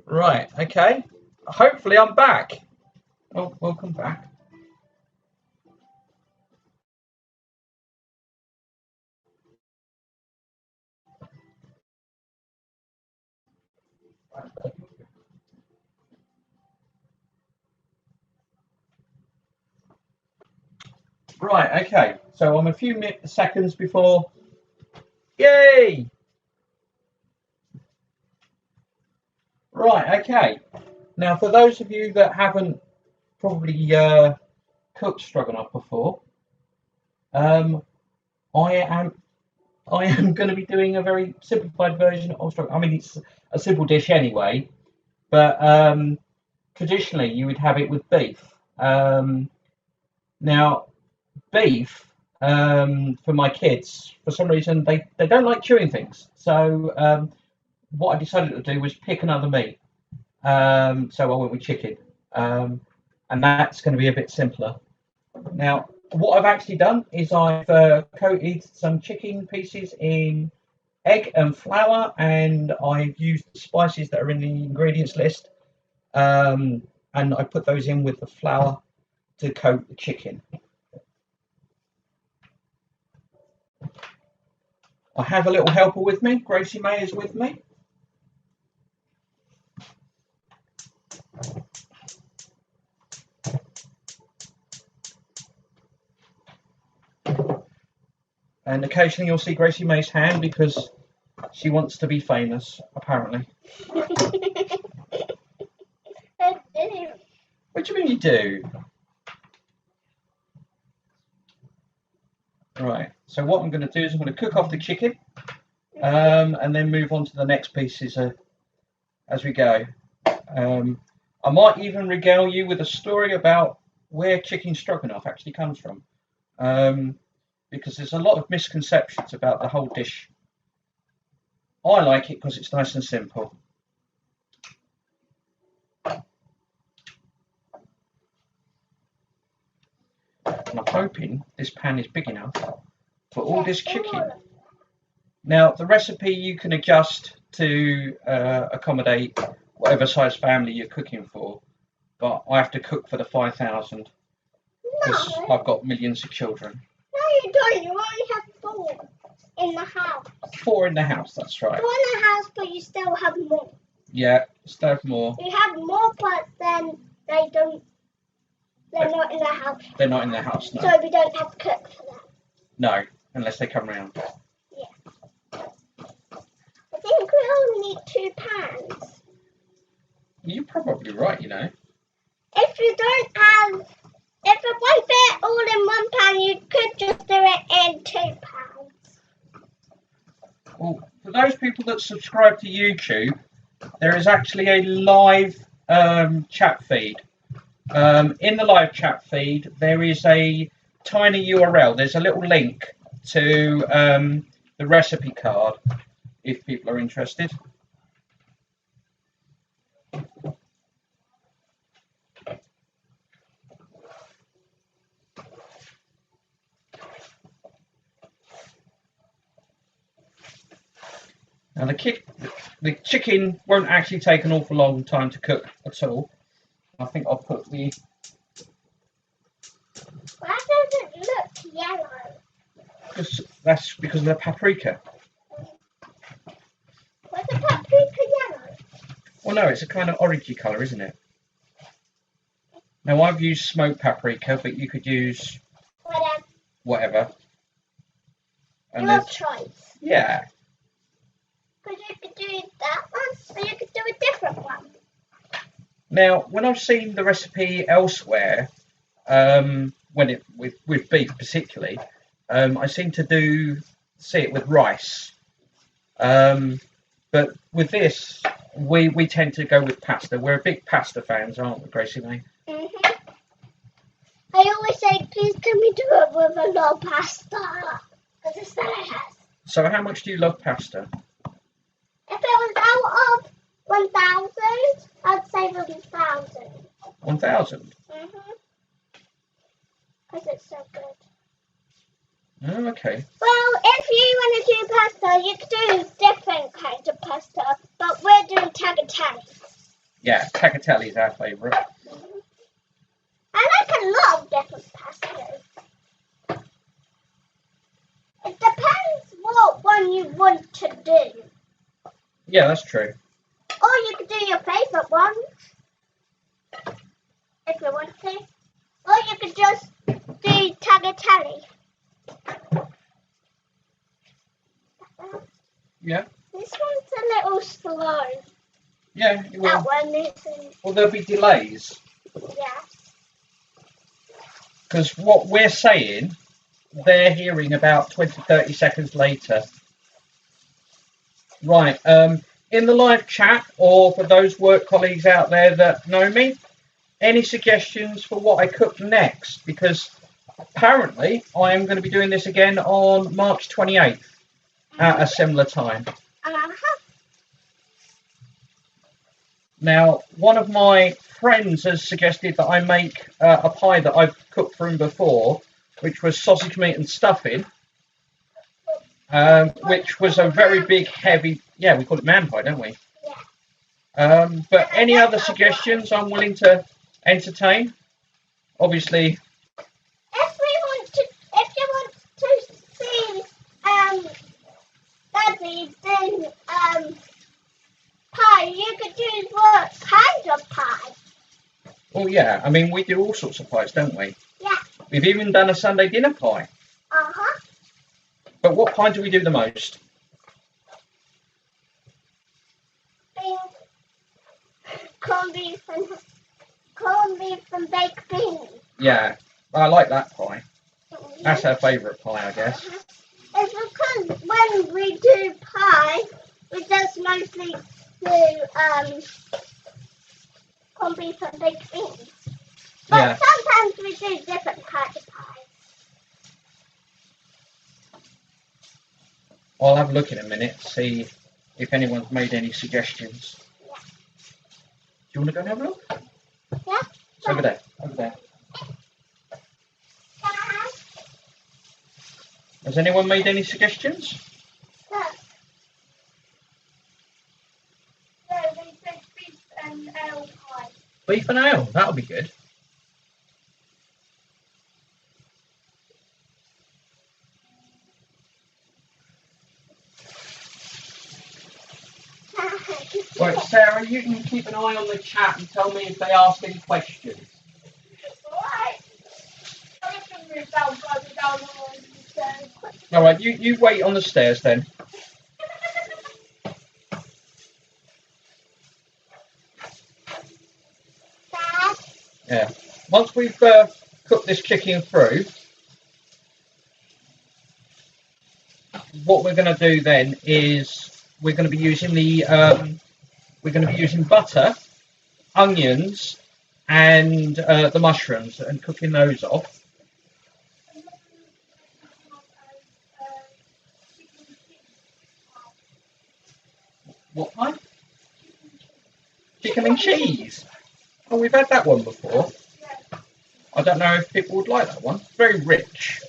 Right, okay. Hopefully I'm back. Oh, welcome back. Right, okay. So I'm a few seconds before. Yay! Right, okay. Now, for those of you that haven't probably cooked stroganoff before, I am going to be doing a very simplified version of stroganoff. I mean, it's a simple dish anyway, but traditionally you would have it with beef. Now, beef for my kids, for some reason, they don't like chewing things. So what I decided to do was pick another meat. So I went with chicken, and that's going to be a bit simpler. Now, what I've actually done is I've coated some chicken pieces in egg and flour, and I've used the spices that are in the ingredients list, and I put those in with the flour to coat the chicken. I have a little helper with me. Gracie May is with me. And occasionally you'll see Gracie May's hand because she wants to be famous, apparently. What do you mean you do? Right, so what I'm going to do is I'm going to cook off the chicken and then move on to the next pieces as we go. I might even regale you with a story about where chicken stroganoff actually comes from, because there's a lot of misconceptions about the whole dish. I like it because it's nice and simple. And I'm hoping this pan is big enough for all this chicken. Now, the recipe you can adjust to accommodate whatever size family you're cooking for, but I have to cook for the 5,000 because I've got millions of children. No, you don't. You only have 4 in the house. 4 in the house, that's right. 4 in the house, but you still have more. Yeah, still have more. You have more, but then they don't. They're not in the house. They're not in the house, no. So we don't have to cook for them. No, unless they come round. Yeah. I think we only need 2 pans. You're probably right, you know. If you don't have, if it won't fit all in 1 pan, you could just do it in 2 pans. Well, for those people that subscribe to YouTube, there is actually a live chat feed. In the live chat feed, there is a tiny URL. There's a little link to the recipe card if people are interested. Now the chicken won't actually take an awful long time to cook at all. I think I'll put the... Why does it look yellow? That's because of the paprika. Why's the paprika yellow? Well, no, it's a kind of orangey colour, isn't it? Now, I've used smoked paprika, but you could use whatever. And your choice. Yeah. Because you could do that one, or you could do a different one. Now, when I've seen the recipe elsewhere, with beef particularly, I seem to see it with rice. But with this, we tend to go with pasta. We're big pasta fans, aren't we, Gracie May? Mm-hmm. I always say, please can we do it with a lot of pasta? Because it's delicious. So how much do you love pasta? If it was out 1,000? I'd say 1,000. 1,000? Because it's so good. Oh, okay. Well, if you want to do pasta, you could do different kinds of pasta, but we're doing tagliatelle. Yeah, tagliatelle is our favourite. I like a lot of different pastas. It depends what one you want to do. Yeah, that's true. Or you could do your favourite one, if you want to. Or you could just do tagliatelle. Yeah. This one's a little slow. Yeah, it will. That one isn't. Well, there'll be delays. Yeah. Because what we're saying, they're hearing about 20, 30 seconds later. Right. In the live chat, or for those work colleagues out there that know me, any suggestions for what I cook next? Because apparently I am going to be doing this again on March 28th at a similar time. Now, one of my friends has suggested that I make a pie that I've cooked for him before, which was sausage meat and stuffing, which was a very big, heavy, yeah, we call it man pie, don't we? Yeah. But any other suggestions I'm willing to entertain? Obviously. If you want to see Daddy do pie, you could choose what kind of pie. Well, yeah, I mean, we do all sorts of pies, don't we? Yeah. We've even done a Sunday dinner pie. But what pie do we do the most? Corned beef and baked beans. Yeah, I like that pie. That's our favourite pie, I guess. It's because when we do pie, we just mostly do corned beef and baked beans. But Yeah. sometimes we do different kinds of pies. I'll have a look in a minute, see if anyone's made any suggestions. Yeah. Do you want to go and have a look? Yeah? It's over there, over there. Has anyone made any suggestions? So they said beef and ale pie. Beef and ale, that'll be good. Right, Sarah, you can keep an eye on the chat and tell me if they ask any questions. Alright. I can move down further down the stairs. Alright, you wait on the stairs then. Dad? Yeah. Once we've cooked this chicken through, what we're going to do then is we're going to be using butter, onions, and the mushrooms and cooking those off. What pie? Chicken and cheese. Oh, we've had that one before. I don't know if people would like that one. It's very rich.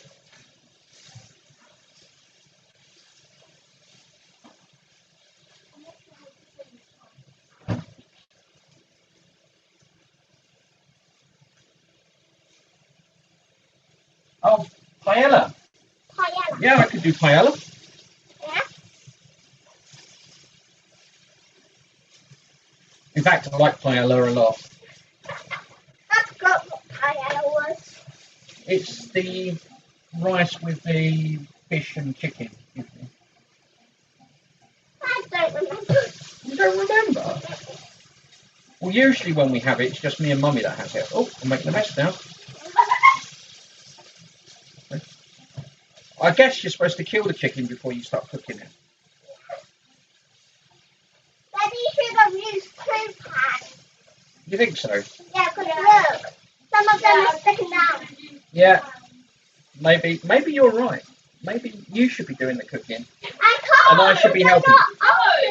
Oh, paella. Paella. Yeah, I could do paella. Yeah? In fact, I like paella a lot. I forgot what paella was. It's the rice with the fish and chicken. I don't remember. You don't remember? Well, usually when we have it, it's just me and Mummy that has it. Oh, I'm making a mess now. I guess you're supposed to kill the chicken before you start cooking it. Daddy should have used 2 pans. You think so? Yeah, because look, some of them are sticking down. Yeah. Maybe you're right. Maybe you should be doing the cooking. I can't. And I should be helping. Not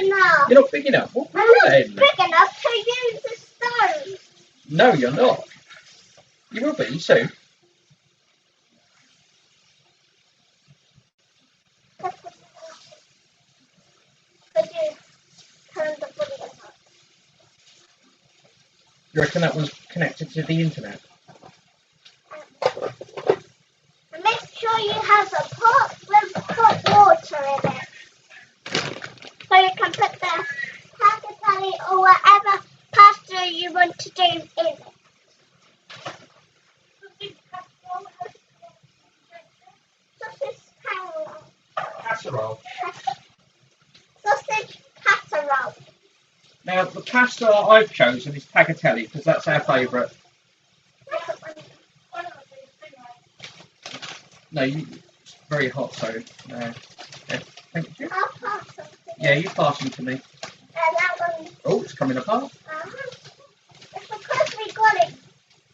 old enough. You're not big enough. What I'm not then? big enough to use the stone. No, you're not. You will be soon. You reckon that was connected to the internet? And make sure you have a pot with hot water in it. So you can put the tagliatelle or whatever pasta you want to do in it. Sausage Casserole. Sausage casserole. Now, the pasta I've chosen is tagliatelle because that's our favourite. No, it's very hot, so yeah, thank you. I'll pass something. Yeah, you pass them to me. That one. Oh, it's coming apart. It's because we got it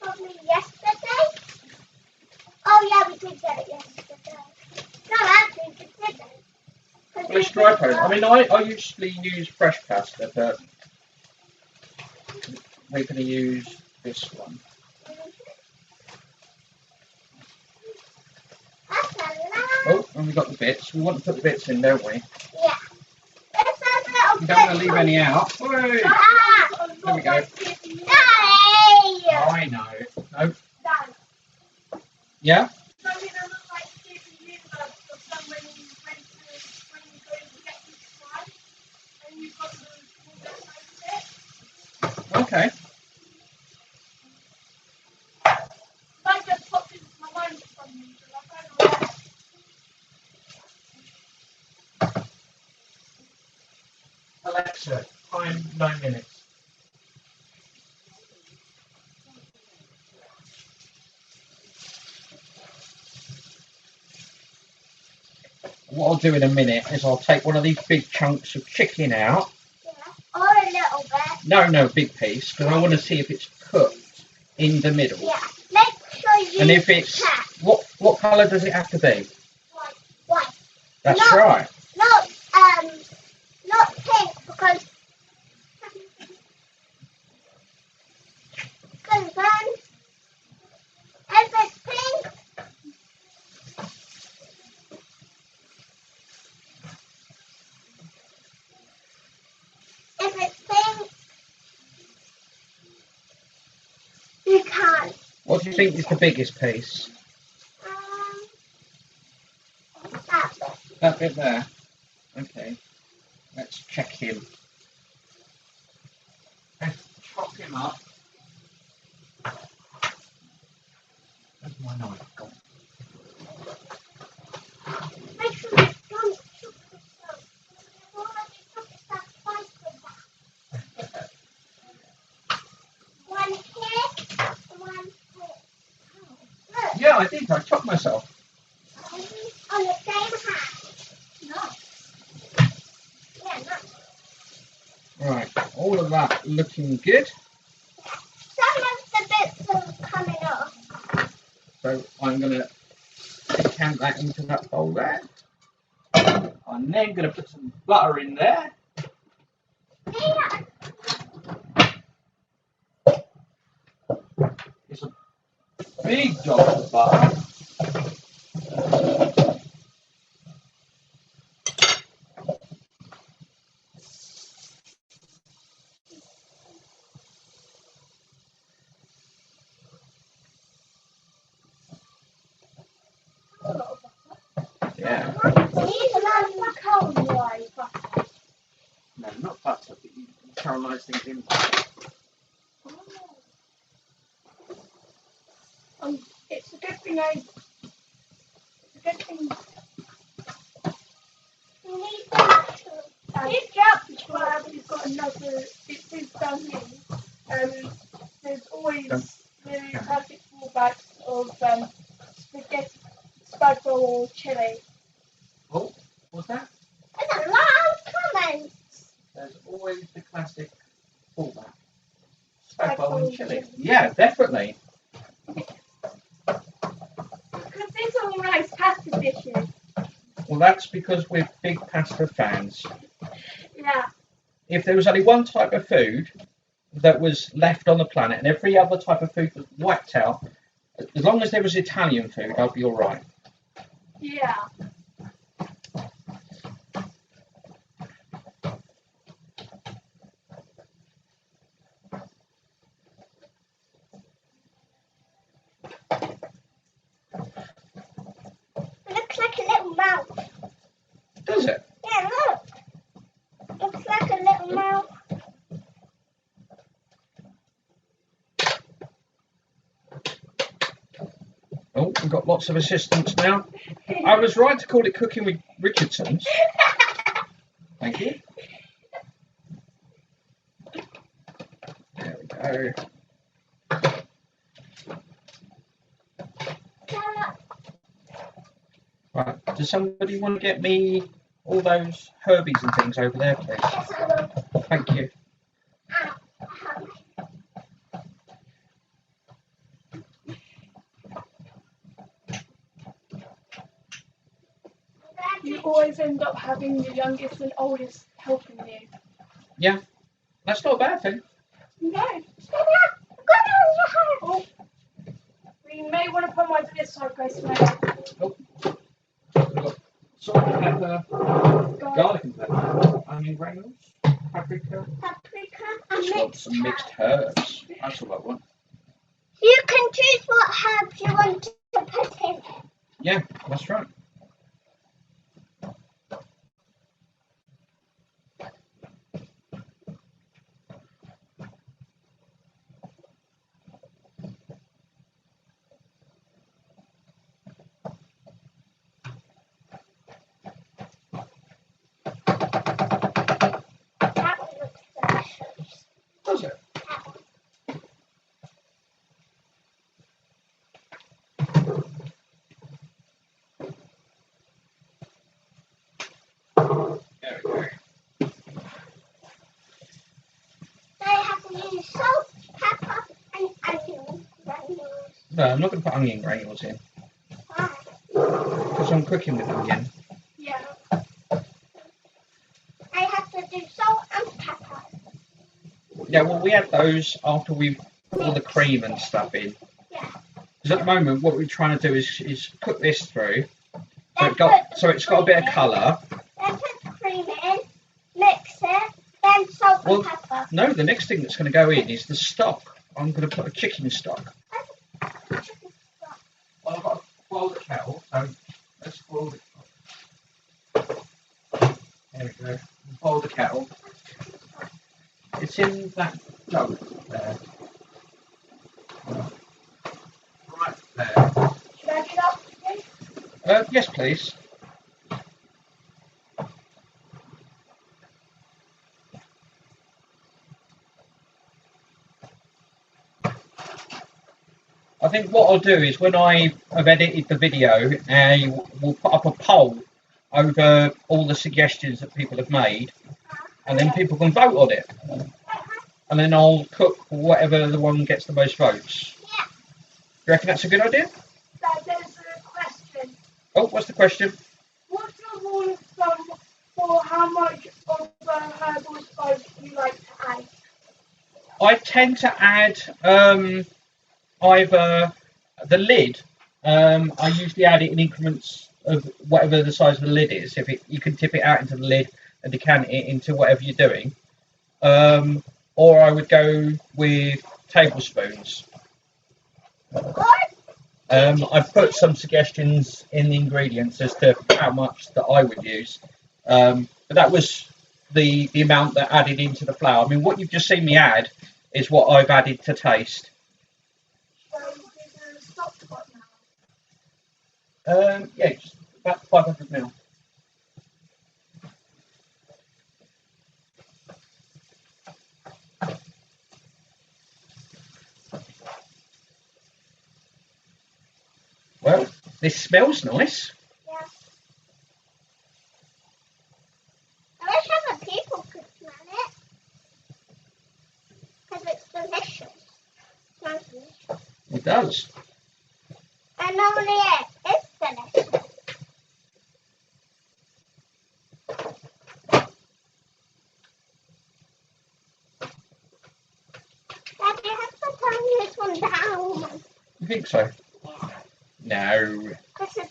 probably yesterday. Oh yeah, we did get it yesterday. No, actually, we didn't. Well, it's dry pasta. I mean, I usually use fresh pasta, but we're going to use this one. Oh, and we got the bits. We want to put the bits in, don't we? Yeah. You don't want to leave any out. Wait. There we go. I know. No. Yeah? Okay. Alexa, time 9 minutes. What I'll do in a minute is I'll take one of these big chunks of chicken out. Yeah. Or a little bit. No, big piece, because I want to see if it's cooked in the middle. Yeah. Make sure you And if it's check. what colour does it have to be? White. That's Not- right. Not pink because then if it's pink, you can't. What do you think is the biggest piece? That bit. That bit there. Okay. Let's check him. Let's chop him up. Where's my knife gone? Make sure you don't chop yourself. You've already chopped yourself twice with that. One here, one here. Look. Yeah, I think I chopped myself. On the same hand. No. Yeah, no. Right, all of that looking good. Some of the bits are coming off. So I'm going to count that into that bowl there. I'm then going to put some butter in there. Yeah. It's a big dollop of butter. Yeah. These are not caramelised butter. No, not butter, but you caramelise things in. It's a good thing It's a good thing. You need that. This job where we've got another. It's down here. There's always the classic fallbacks of spaghetti, spag roll, or chili. Oh, what's that? There's a lot of comments. There's always the classic fallback. Spag bowl and chili. Yeah, definitely. Because these are all nice pasta dishes. Well, that's because we're big pasta fans. Yeah. if there was only one type of food that was left on the planet and every other type of food was wiped out, as long as there was Italian food, I'd be all right. Yeah. It looks like a little mouth. Does it? Yeah, look. Looks like a little mouth. Oh, we've got lots of assistants now. I was right to call it Cooking with Richardsons. Thank you. There we go. Right, does somebody want to get me all those herbies and things over there, please? Yes, I will. Thank you. You always end up having the youngest and oldest helping you. Yeah, that's not a bad thing. No. Oh. We may want to put them over this side, Grace. Oh. We've got salt and pepper, garlic and pepper, onion granules, paprika. Paprika Just and want some mixed herbs. That's all I want. You can choose what herbs you want to put in it. Yeah, that's right. That one looks delicious. Does it? There we go. They have to use salt, pepper, and onion granules. No, I'm not going to put onion granules in Why? because I'm cooking with them again. Yeah. I have to do salt and pepper. Yeah, well, we add those after we've put all the cream and stuff in. Yeah. Because at the moment, what we're trying to do is cook this through, Then it's got a bit of colour. Then put the cream in, mix it, then salt Well, and pepper. no, the next thing that's going to go in is the stock. I'm going to put a chicken stock. Well, I've got to boil the kettle, so let's boil the. There we go. Boil the kettle. It's in that jug there. Right there. Should I get up, please? Yes, please. I think what I'll do is when I have edited the video, we'll put up a poll over all the suggestions that people have made, and then people can vote on it. And then I'll cook whatever the one gets the most votes. Yeah. You reckon that's a good idea? There's a question. Oh, what's the question? What's your rule of thumb for how much of herbal spice you like to add? I tend to add either the lid. I usually add it in increments of whatever the size of the lid is. You can tip it out into the lid and decant it into whatever you're doing. Or I would go with tablespoons. I've put some suggestions in the ingredients as to how much that I would use. But that was the amount that added into the flour. I mean, what you've just seen me add is what I've added to taste. There's a stock pot now. Yeah, just about 500 ml. Well, this smells nice. Yeah. I wish other people could smell it. Because it's delicious. Smells delicious. It does. And normally it is delicious. come down. You think so? Yeah. No. Because We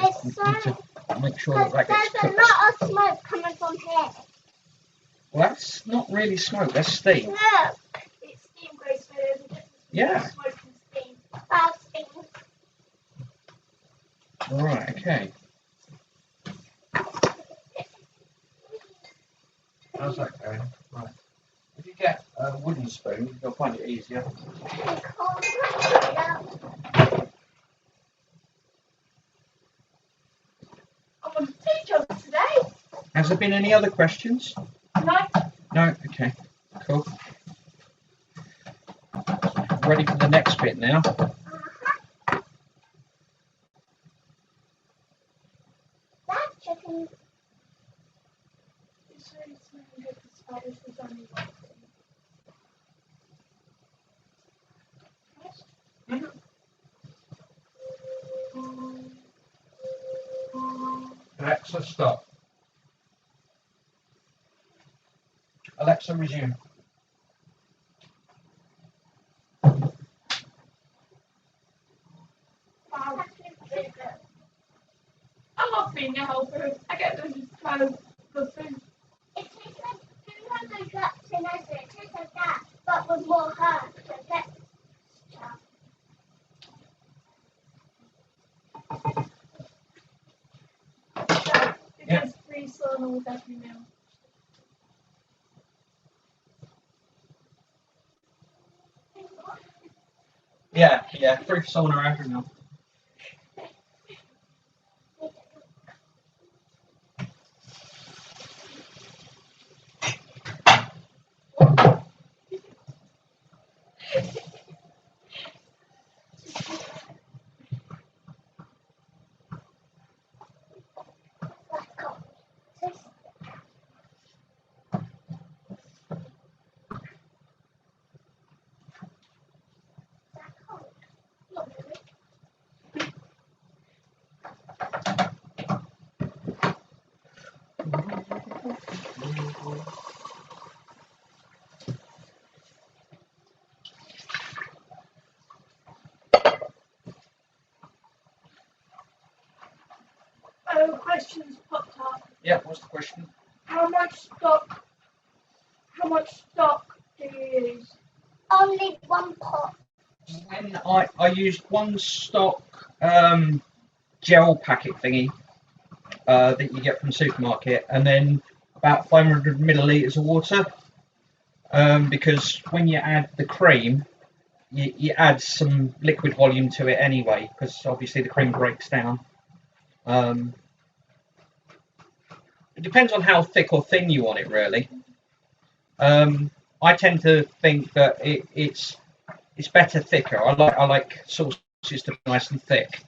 there's need so... to make sure that that There's gets a cooked. lot of smoke coming from here. Well, that's not really smoke, that's steam. Look. It's steam, Grace, but there's a difference between Yeah. smoke and steam. That's steam. Right, okay. How's that going? Right. If you get a wooden spoon, you'll find it easier. I'm on the teacher today. Has there been any other questions? No, No? Okay. Cool. Ready for the next bit now. That chicken. it's really smelling good despite this is only one thing. Alexa, stop. Alexa, resume. Wow, that's really good. I love being a helper. I get them kind of good food. It tastes like two drops in it. It tastes like that, but with more herbs. It gets free sauna with every meal. Yeah, free sauna every meal. Let's go. Not really. Questions popped up. Yeah, what's the question? How much stock do you use? Only one pot. When I used one stock gel packet thingy that you get from the supermarket, and then about 500 millilitres of water, because when you add the cream, you add some liquid volume to it anyway, because obviously the cream breaks down. It depends on how thick or thin you want it, really. I tend to think that it's better thicker. I like sauces to be nice and thick.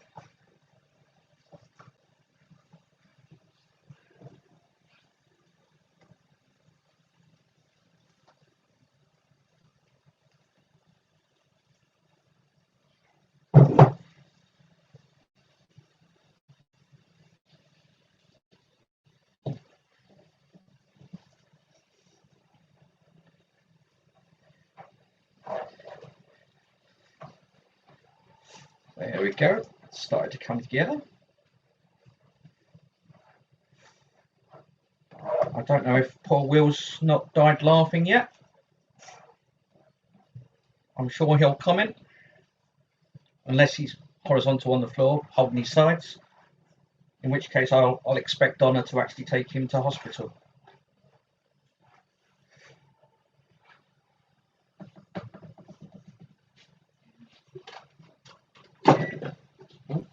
There we go. It's started to come together. I don't know if poor Will's not died laughing yet. I'm sure he'll comment, unless he's horizontal on the floor, holding his sides. In which case, I'll expect Donna to actually take him to hospital. Oh,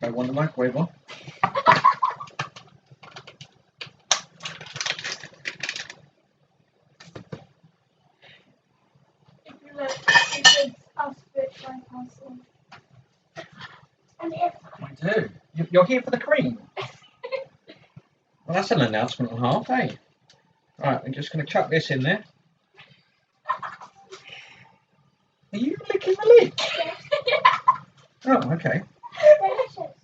don't want the microwave on. If you look, it says us bit by parcel. And if I do. You're here for the cream. Well, that's an announcement and a half, eh? Right, I'm just going to chuck this in there. Are you licking the lid? Oh, okay. delicious.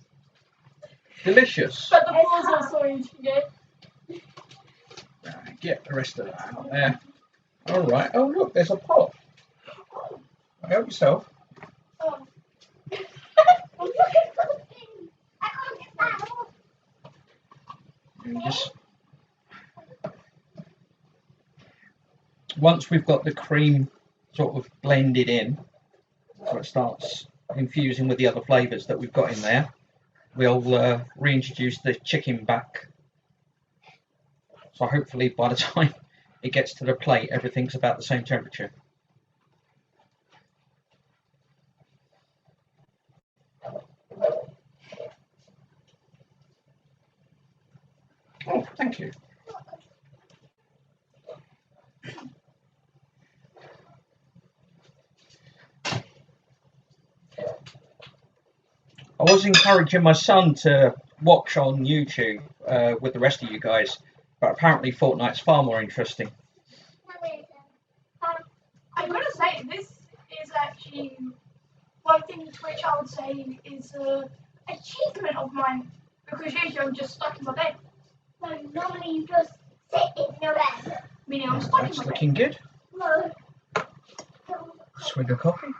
Delicious. But the balls are so you can get. Right, get the rest of that out there. All right. Oh, look, there's a pot. Help yourself. Oh. I'm looking for the thing. I can't get that off. And just once we've got the cream sort of blended in, so it starts infusing with the other flavours that we've got in there, we'll reintroduce the chicken back. So hopefully by the time it gets to the plate, everything's about the same temperature. Oh, thank you. I was encouraging my son to watch on YouTube with the rest of you guys, but apparently Fortnite's far more interesting. I'm gonna say this is actually one thing which I would say is an achievement of mine, because usually I'm just stuck in my bed. No, normally you just sit in your bed. Meaning I'm stuck in That's my looking bed. good. No. Swig of coffee.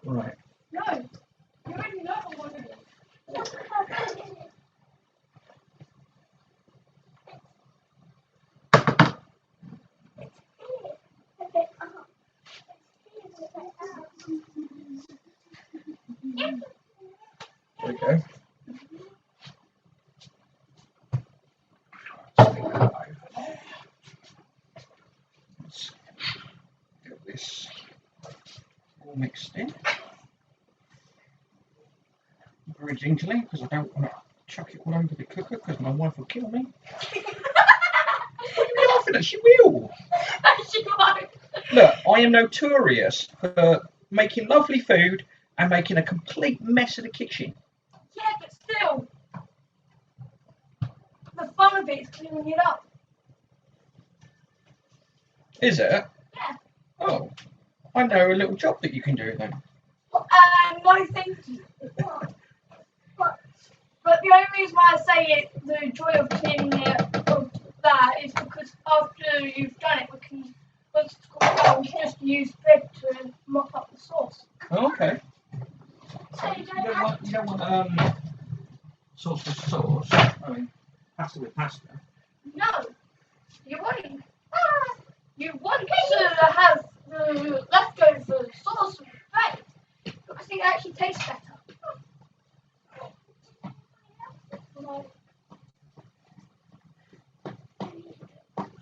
Right. No, you already know what I want to do. There we go. Stick that over there. Let's get this all mixed in. Very gingerly, because I don't want to chuck it all over the cooker, because my wife will kill me. You're laughing at, she will. She won't. Look, I am notorious for making lovely food and making a complete mess of the kitchen. Yeah, but still, the fun of it is cleaning it up. Is it? Yeah. Oh, I know a little job that you can do then. No, thank you. But the only reason why I say it, the joy of cleaning it of that, is because after you've done it, we can, once it's cooked down, we just use bread to mop up the sauce. Oh, okay. So You don't want sauce with sauce. I mean, pasta with pasta. No, you want to have the leftover sauce with bread because it actually tastes better.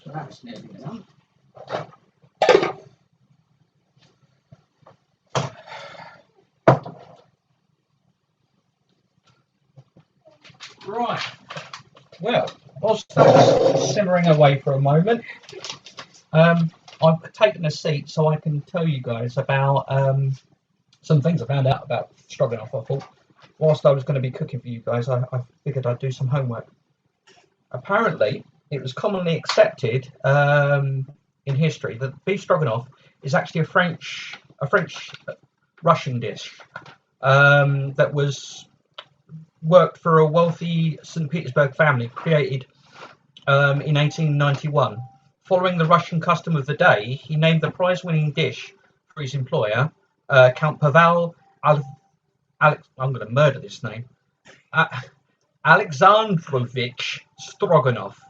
So that's nearly done. Right. Well, whilst that's simmering away for a moment, I've taken a seat so I can tell you guys about some things I found out about Stroganoff. I thought, whilst I was going to be cooking for you guys, I figured I'd do some homework. Apparently, it was commonly accepted in history that beef stroganoff is actually a French Russian dish that was worked for a wealthy St. Petersburg family, created in 1891. Following the Russian custom of the day, he named the prize-winning dish for his employer, Count Pavel I'm going to murder this name. Alexandrovich Stroganoff.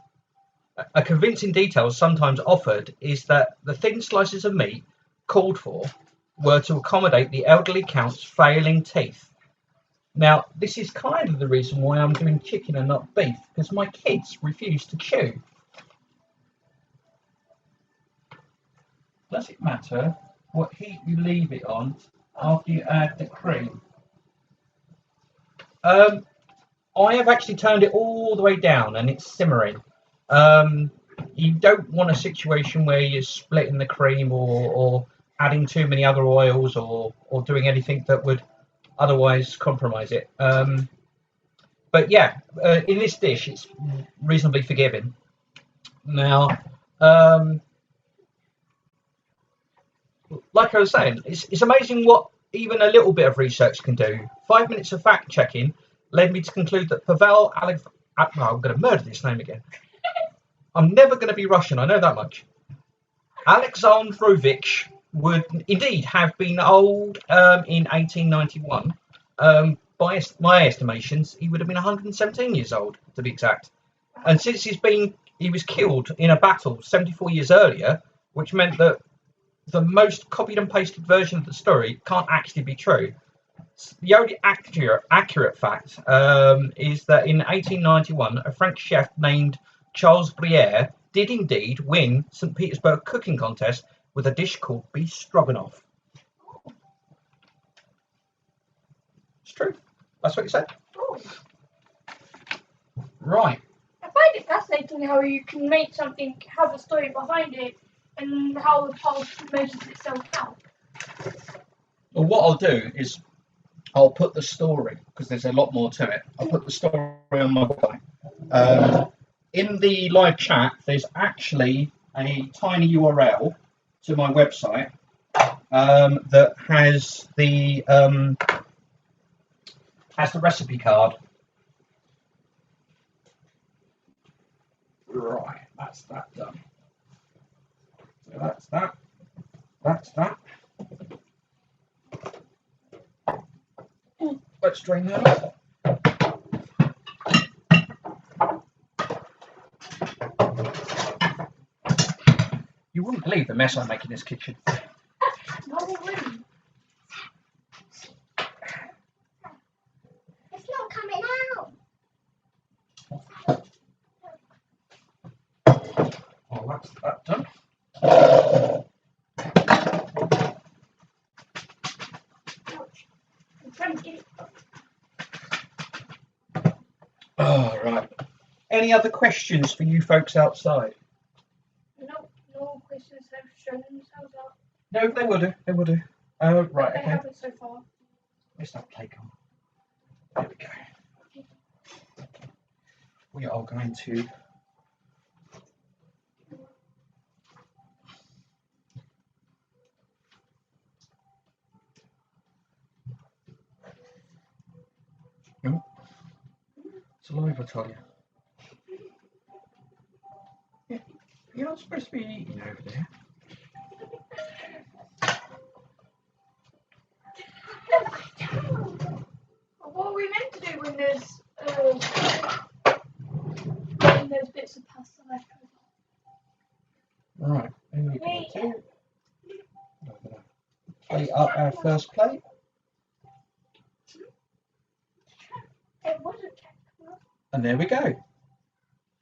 A convincing detail sometimes offered is that the thin slices of meat called for were to accommodate the elderly count's failing teeth. Now, this is kind of the reason why I'm doing chicken and not beef, because my kids refuse to chew. Does it matter what heat you leave it on after you add the cream? I have actually turned it all the way down and it's simmering. You don't want a situation where you're splitting the cream or adding too many other oils or doing anything that would otherwise compromise it. But yeah, in this dish, it's reasonably forgiving. Now, like I was saying, it's amazing what even a little bit of research can do. 5 minutes of fact checking led me to conclude that Pavel I'm going to murder this name again. I'm never going to be Russian, I know that much. Alexandrovich would indeed have been old in 1891. By my estimations, he would have been 117 years old, to be exact. And since he was killed in a battle 74 years earlier, which meant that the most copied and pasted version of the story can't actually be true. The only accurate fact is that in 1891, a French chef named Charles Briere did indeed win St. Petersburg cooking contest with a dish called beef stroganoff. It's true. That's what you said. Oh. Right. I find it fascinating how you can make something have a story behind it and how the past measures itself out. Well, what I'll do is I'll put the story, because there's a lot more to it. I'll put the story on my website. In the live chat, there's actually a tiny URL to my website that has the recipe card. Right, that's that done. So that's that. That's that. Let's drain that off. You wouldn't believe the mess I make in this kitchen. No, I wouldn't. It's not coming out. Oh, that's that done. I'm trying to get it. Oh, right. Any other questions for you folks outside? No questions have shown themselves up. No, they will do. They will do. Right, They okay. haven't so far. Let's not play on. There we go. We are going to. Oh, saliva, tell you. Yeah, you're not supposed to be eating over there. What are we meant to do when there's bits of pasta left over? Right, there we go. Plate up our first plate. It was a cake. And there we go.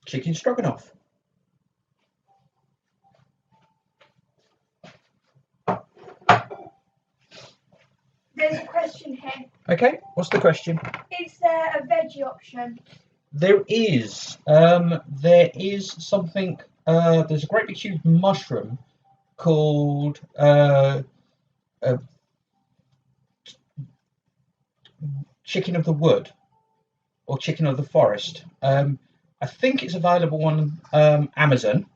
Chicken stroganoff. There's a question here. Okay, what's the question? Is there a veggie option? There is. There is something. There's a great big huge mushroom called chicken of the wood or chicken of the forest. I think it's available on Amazon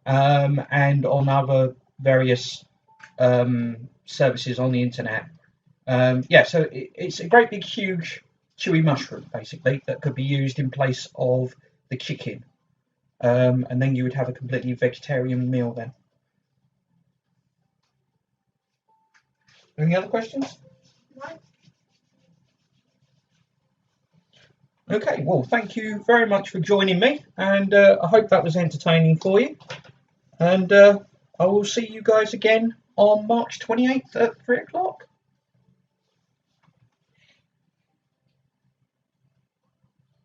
and on other various services on the internet. Yeah, so it's a great big huge chewy mushroom basically that could be used in place of the chicken, and then you would have a completely vegetarian meal then. Any other questions? No. Okay, well, thank you very much for joining me, and I hope that was entertaining for you. And I will see you guys again on March 28th at 3 o'clock.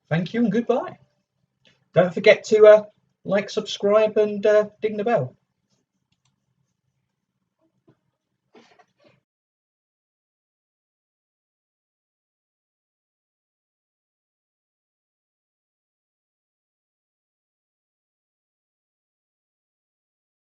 Thank you and goodbye. Don't forget to like, subscribe, and ding the bell.